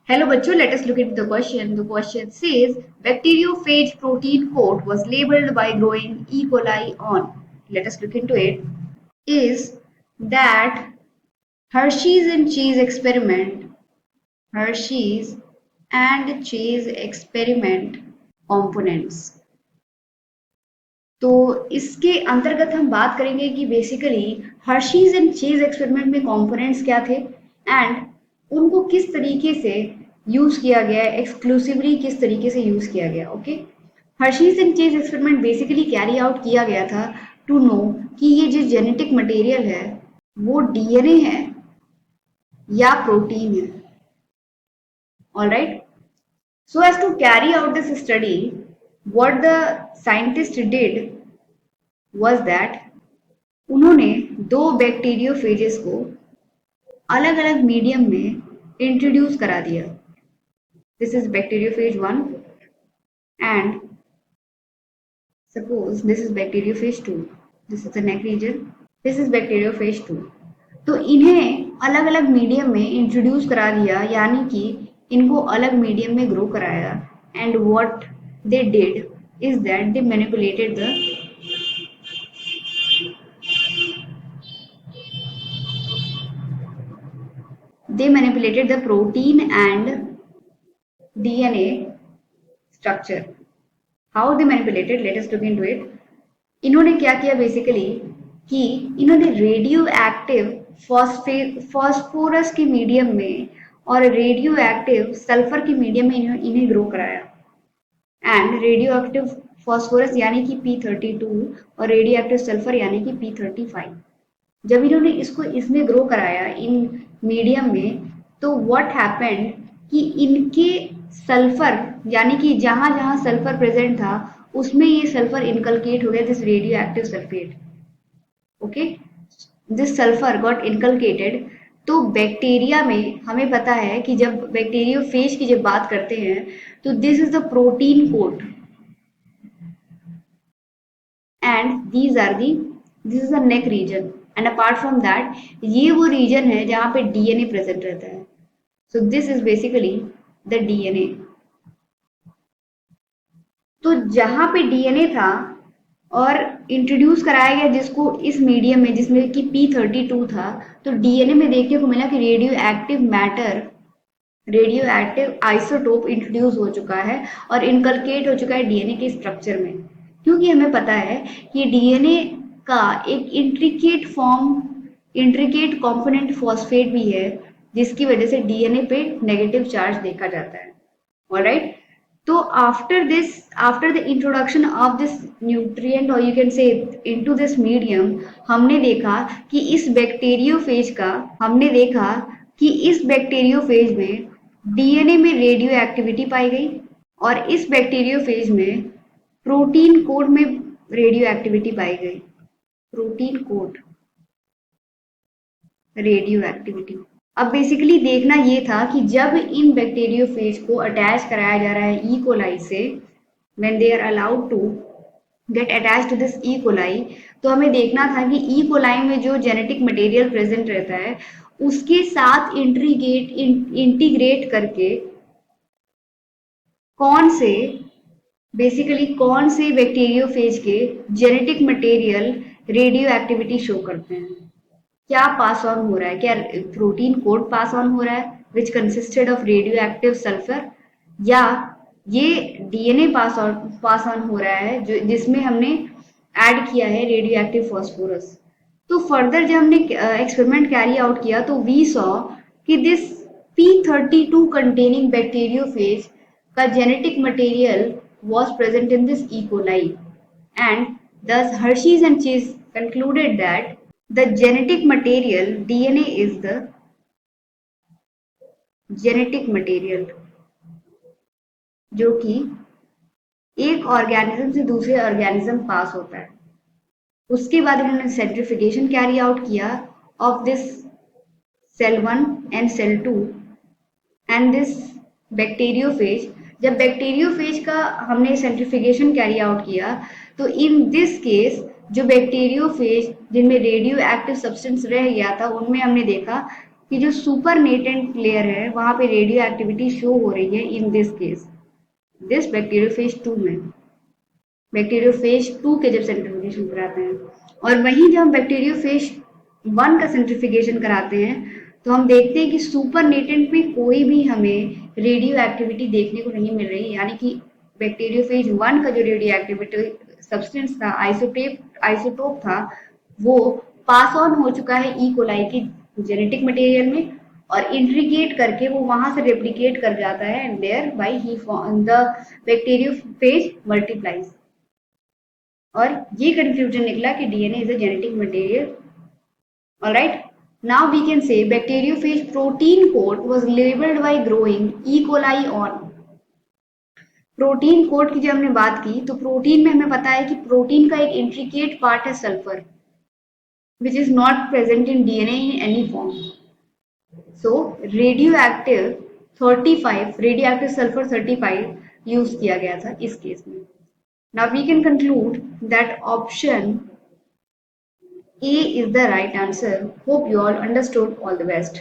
Hello bachcho, let us look at the question. The question says bacteriophage protein coat was labeled by growing E. coli on. Let us look into it. Is that Hershey's and Chase experiment, Hershey's and Chase experiment components. तो इसके अंतर्गत हम बात करेंगे कि basically Hershey's and chase experiment में components क्या थे एंड उनको किस तरीके से यूज किया गया है, एक्सक्लूसिवली किस तरीके से यूज किया गया। Okay, Hershey's and chase experiment basically carry out किया गया था टू नो कि ये जो जेनेटिक मटेरियल है वो डीएनए है या प्रोटीन है। Alright, so as to carry out this study, what the scientist did was that उन्होंने दो बैक्टीरियोफेजेस को अलग अलग मीडियम में इंट्रोड्यूस करा दिया। This is bacteriophage 1 and suppose this is bacteriophage 2। This is the neck reason, this is bacteriophage 2। तो इन्हें अलग अलग मीडियम में इंट्रोड्यूस करा दिया, यानी कि इनको अलग मीडियम में ग्रो कराया। And what they did is that they manipulated the protein and DNA structure. How they manipulated? Let us look into it. इन्होंने क्या किया बेसिकली कि इन्होंने रेडियो एक्टिव फॉस्फोरस के मीडियम में और रेडियो एक्टिव सल्फर के मीडियम में इन्हें ग्रो कराया। एंड रेडियो एक्टिव फॉस्फोरस यानी कि P32 और रेडियो एक्टिव सल्फर यानी कि P35। जब इन्होंने इसको इसमें ग्रो कराया इन मीडियम में, तो व्हाट हैपेंड कि इनके सल्फर यानी कि जहां जहां सल्फर प्रेजेंट था उसमें ये सल्फर इनकलकेट हो गया, this radio active sulphate. Okay, this sulphur got inculcated. तो बैक्टीरिया में हमें पता है कि जब बैक्टीरियोफेज की जब बात करते हैं तो this is the protein coat and these are the this is the neck region and apart from that ये वो रीजन है जहां पे डीएनए प्रेजेंट रहता है। So this is basically the DNA. तो जहां पे डीएनए था और इंट्रोड्यूस कराया गया जिसको इस मीडियम में जिसमें कि P32 था, तो डीएनए में देखने को मिला कि radio active matter, radio active isotope introduce हो चुका है और इनकलकेट हो चुका है डीएनए के स्ट्रक्चर में। क्योंकि हमें पता है कि डीएनए का एक इंट्रिकेट कंपोनेंट फॉस्फेट भी है, जिसकी वजह से डीएनए पे नेगेटिव चार्ज देखा जाता है। ऑलराइट, तो after the introduction of this nutrient और you can say into this medium, हमने देखा कि इस बैक्टीरियोफेज में डीएनए में रेडियो एक्टिविटी पाई गई और इस बैक्टीरियोफेज में प्रोटीन कोड में रेडियो एक्टिविटी पाई गई। Protein code radio activity. अब बेसिकली देखना ये था कि जब इन बैक्टीरियोफेज को अटैच कराया जा रहा है ई कोलाई से, when they are allowed to get attach to this E coli, तो हमें देखना था कि ई कोलाई में जो जेनेटिक मटेरियल प्रेजेंट रहता है उसके साथ इंटीग्रेट करके कौन से बैक्टीरियोफेज के genetic material radio activity show करते हैं, क्या पास ऑन हो रहा है, क्या प्रोटीन कोड पास ऑन हो रहा है which consisted of radioactive sulphur, या ये डीएनए पास ऑन हो रहा है जो जिसमें हमने ऐड किया है रेडियो एक्टिव फॉस्फोरस। तो फर्दर जब हमने एक्सपेरिमेंट कैरी आउट किया तो वी सॉ कि दिस P32 containing bacteriophage का genetic material was present in this E. coli, and thus Hershey's and Chase concluded that the genetic material DNA is the genetic material जो कि एक organism से दूसरे organism पास होता है। उसके बाद उन्होंने सेंट्रिफिकेशन कैरी आउट किया of this cell 1 and cell 2 and this bacteriophage. जब बैक्टीरियोफेज का हमने सेंट्रिफिकेशन कैरी आउट किया तो इन दिस केस जो बैक्टीरियोफेज जिनमें रेडियो एक्टिव सब्सटेंस रह गया था उनमें हमने देखा कि जो सुपर नेटेंट लेयर है वहां पे रेडियो एक्टिविटी शो हो रही है इन दिस केस, दिस बैक्टीरियोफेज 2 में, बैक्टीरियोफेज 2 के जब सेंट्रिफिकेशन कराते हैं। और वहीं जब हम बैक्टीरियोफेज 1 का सेंट्रिफिकेशन कराते हैं तो हम देखते हैं कि सुपर नेटेंट में कोई भी हमें रेडियो एक्टिविटी देखने को नहीं मिल रही, यानी कि बैक्टीरियोफेज 1 का जो रेडियो एक्टिविटी सब्सटेंस था, आइसोटोप था, वो पास ऑन हो चुका है ई कोलाई की जेनेटिक मटेरियल में और इंट्रीगेट करके वो वहां से रेप्लिकेट कर जाता है and thereby he the bacteriophage multiplies. और ये कंक्लूजन निकला कि DNA is a genetic material. Alright, now we can say bacteriophage protein coat was labeled by growing E. coli on। Protein code की जब हमने बात की तो प्रोटीन में हमें पता है कि प्रोटीन का एक इंट्रिकेट पार्ट है sulphur, which is not present in DNA in any form. So radioactive 35, radioactive sulfur 35 use किया गया था इस केस में। Now we can conclude that option A is the right answer. Hope you all understood. All the best.